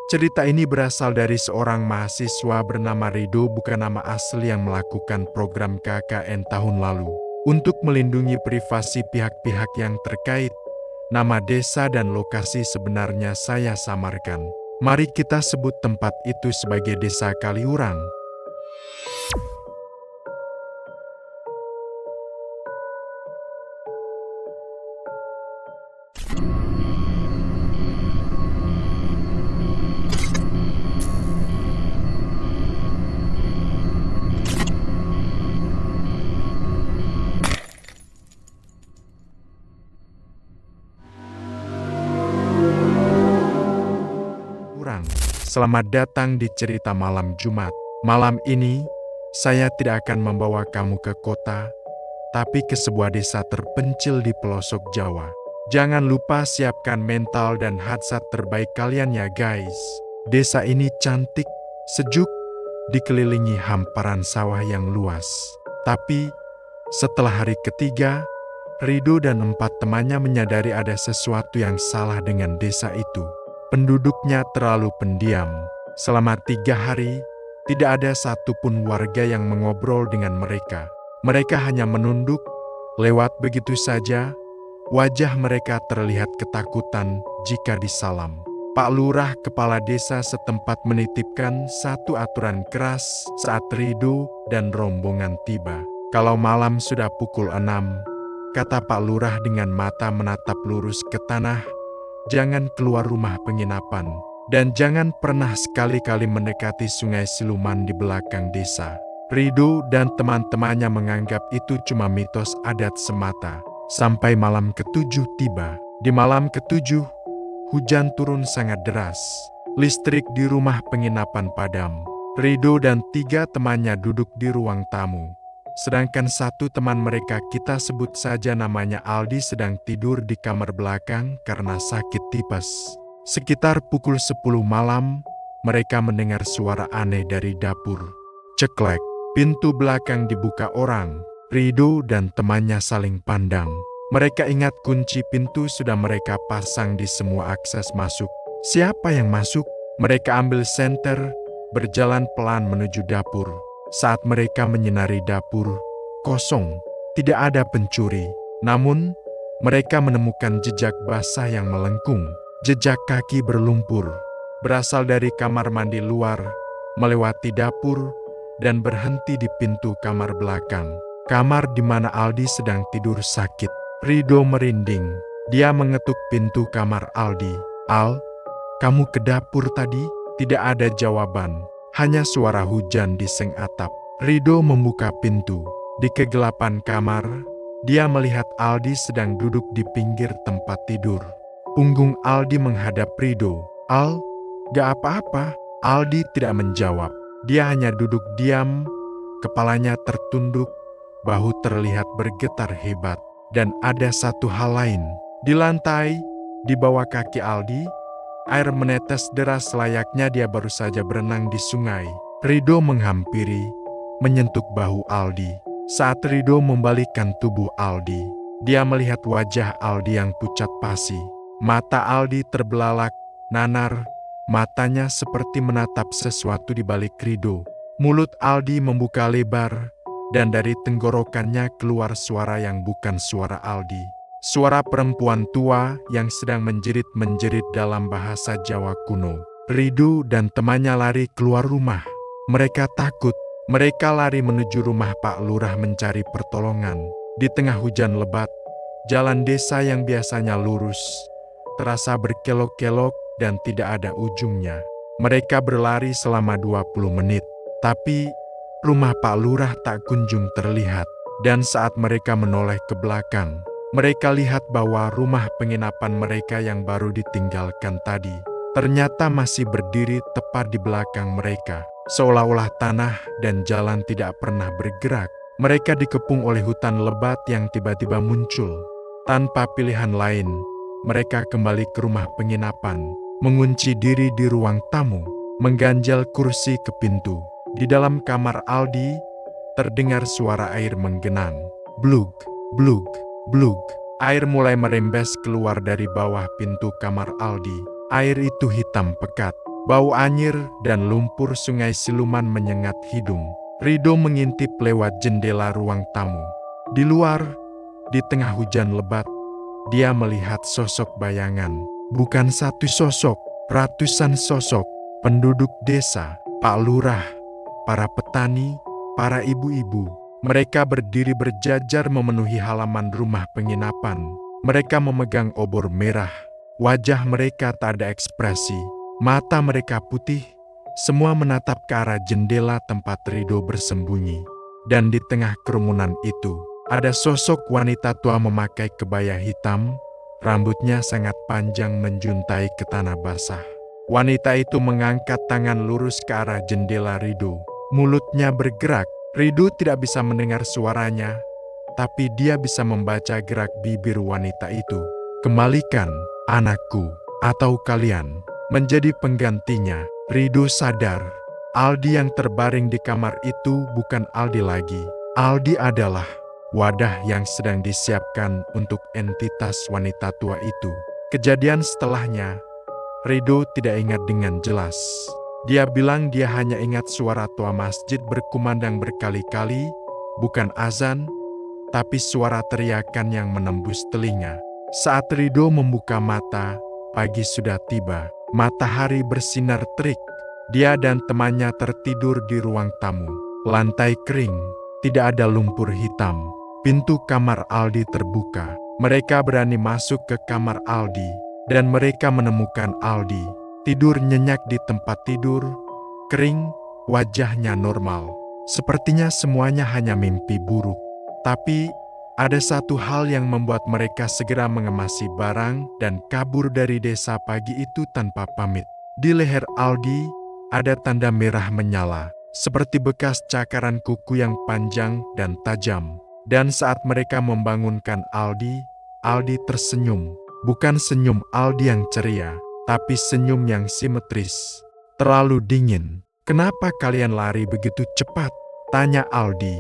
Cerita ini berasal dari seorang mahasiswa bernama Rido, bukan nama asli, yang melakukan program KKN tahun lalu. Untuk melindungi privasi pihak-pihak yang terkait, nama desa dan lokasi sebenarnya saya samarkan. Mari kita sebut tempat itu sebagai Desa Kaliurang. Selamat datang di cerita malam Jumat. Malam ini, saya tidak akan membawa kamu ke kota, tapi ke sebuah desa terpencil di pelosok Jawa. Jangan lupa siapkan mental dan headset terbaik kalian ya guys. Desa ini cantik, sejuk, dikelilingi hamparan sawah yang luas. Tapi, setelah hari ketiga, Rido dan 4 temannya menyadari ada sesuatu yang salah dengan desa itu. Penduduknya terlalu pendiam. Selama 3 hari, tidak ada satupun warga yang mengobrol dengan mereka. Mereka hanya menunduk, lewat begitu saja. Wajah mereka terlihat ketakutan jika disalam. Pak Lurah, kepala desa setempat, menitipkan satu aturan keras saat Rido dan rombongan tiba. Kalau malam sudah pukul 6, kata Pak Lurah dengan mata menatap lurus ke tanah, jangan keluar rumah penginapan, dan jangan pernah sekali-kali mendekati sungai siluman di belakang desa. Rido dan teman-temannya menganggap itu cuma mitos adat semata. Sampai malam ke-7 tiba. Di malam ke-7, hujan turun sangat deras. Listrik di rumah penginapan padam. Rido dan 3 temannya duduk di ruang tamu. Sedangkan satu teman mereka, kita sebut saja namanya Aldi, sedang tidur di kamar belakang karena sakit tipes. Sekitar pukul 10 malam, mereka mendengar suara aneh dari dapur. Ceklek, pintu belakang dibuka orang. Rido dan temannya saling pandang. Mereka ingat kunci pintu sudah mereka pasang di semua akses masuk. Siapa yang masuk? Mereka ambil senter, berjalan pelan menuju dapur. Saat mereka menyinari dapur, kosong, tidak ada pencuri. Namun, mereka menemukan jejak basah yang melengkung. Jejak kaki berlumpur, berasal dari kamar mandi luar, melewati dapur, dan berhenti di pintu kamar belakang. Kamar di mana Aldi sedang tidur sakit. Rido merinding. Dia mengetuk pintu kamar Aldi. "Al, kamu ke dapur tadi?" Tidak ada jawaban. Hanya suara hujan di seng atap. Rido membuka pintu. Di kegelapan kamar, dia melihat Aldi sedang duduk di pinggir tempat tidur. Punggung Aldi menghadap Rido. "Al, gak apa-apa." Aldi tidak menjawab. Dia hanya duduk diam, kepalanya tertunduk, bahu terlihat bergetar hebat. Dan ada satu hal lain. Di lantai, di bawah kaki Aldi, air menetes deras layaknya dia baru saja berenang di sungai. Rido menghampiri, menyentuh bahu Aldi. Saat Rido membalikkan tubuh Aldi, dia melihat wajah Aldi yang pucat pasi. Mata Aldi terbelalak, nanar, matanya seperti menatap sesuatu di balik Rido. Mulut Aldi membuka lebar, dan dari tenggorokannya keluar suara yang bukan suara Aldi. Suara perempuan tua yang sedang menjerit-menjerit dalam bahasa Jawa kuno. Rido dan temannya lari keluar rumah. Mereka takut. Mereka lari menuju rumah Pak Lurah mencari pertolongan. Di tengah hujan lebat, jalan desa yang biasanya lurus terasa berkelok-kelok dan tidak ada ujungnya. Mereka berlari selama 20 menit, tapi rumah Pak Lurah tak kunjung terlihat. Dan saat mereka menoleh ke belakang, mereka lihat bahwa rumah penginapan mereka yang baru ditinggalkan tadi ternyata masih berdiri tepat di belakang mereka. Seolah-olah tanah dan jalan tidak pernah bergerak. Mereka dikepung oleh hutan lebat yang tiba-tiba muncul. Tanpa pilihan lain, mereka kembali ke rumah penginapan, mengunci diri di ruang tamu, mengganjal kursi ke pintu. Di dalam kamar Aldi, terdengar suara air menggenang. Blug, blug, blug. Air mulai merembes keluar dari bawah pintu kamar Aldi. Air itu hitam pekat. Bau anyir dan lumpur sungai siluman menyengat hidung. Rido mengintip lewat jendela ruang tamu. Di luar, di tengah hujan lebat, dia melihat sosok bayangan. Bukan satu sosok, ratusan sosok. Penduduk desa, Pak Lurah, para petani, para ibu-ibu. Mereka berdiri berjajar memenuhi halaman rumah penginapan. Mereka memegang obor merah. Wajah mereka tak ada ekspresi. Mata mereka putih. Semua menatap ke arah jendela tempat Rido bersembunyi. Dan di tengah kerumunan itu, ada sosok wanita tua memakai kebaya hitam. Rambutnya sangat panjang menjuntai ke tanah basah. Wanita itu mengangkat tangan lurus ke arah jendela Rido. Mulutnya bergerak. Rido tidak bisa mendengar suaranya, tapi dia bisa membaca gerak bibir wanita itu. Kembalikan anakku, atau kalian menjadi penggantinya. Rido sadar, Aldi yang terbaring di kamar itu bukan Aldi lagi. Aldi adalah wadah yang sedang disiapkan untuk entitas wanita tua itu. Kejadian setelahnya, Rido tidak ingat dengan jelas. Dia bilang dia hanya ingat suara tua masjid berkumandang berkali-kali, bukan azan, tapi suara teriakan yang menembus telinga. Saat Rido membuka mata, pagi sudah tiba. Matahari bersinar terik. Dia dan temannya tertidur di ruang tamu. Lantai kering, tidak ada lumpur hitam. Pintu kamar Aldi terbuka. Mereka berani masuk ke kamar Aldi, dan mereka menemukan Aldi tidur nyenyak di tempat tidur, kering, wajahnya normal. Sepertinya semuanya hanya mimpi buruk. Tapi ada satu hal yang membuat mereka segera mengemasi barang dan kabur dari desa pagi itu tanpa pamit. Di leher Aldi ada tanda merah menyala, seperti bekas cakaran kuku yang panjang dan tajam. Dan saat mereka membangunkan Aldi, Aldi tersenyum. Bukan senyum Aldi yang ceria, tapi senyum yang simetris. Terlalu dingin. Kenapa kalian lari begitu cepat? Tanya Aldi.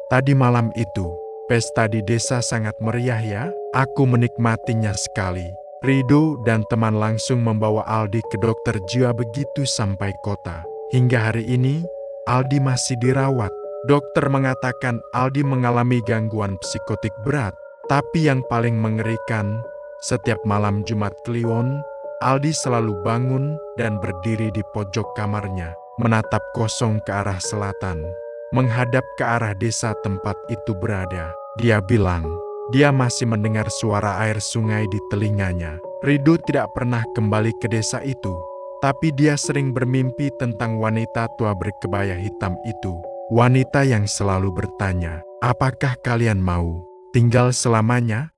Tadi malam itu, pesta di desa sangat meriah ya? Aku menikmatinya sekali. Rido dan teman langsung membawa Aldi ke dokter jiwa begitu sampai kota. Hingga hari ini, Aldi masih dirawat. Dokter mengatakan Aldi mengalami gangguan psikotik berat. Tapi yang paling mengerikan, setiap malam Jumat Kliwon, Aldi selalu bangun dan berdiri di pojok kamarnya, menatap kosong ke arah selatan, menghadap ke arah desa tempat itu berada. Dia bilang, dia masih mendengar suara air sungai di telinganya. Rido tidak pernah kembali ke desa itu, tapi dia sering bermimpi tentang wanita tua berkebaya hitam itu. Wanita yang selalu bertanya, apakah kalian mau tinggal selamanya?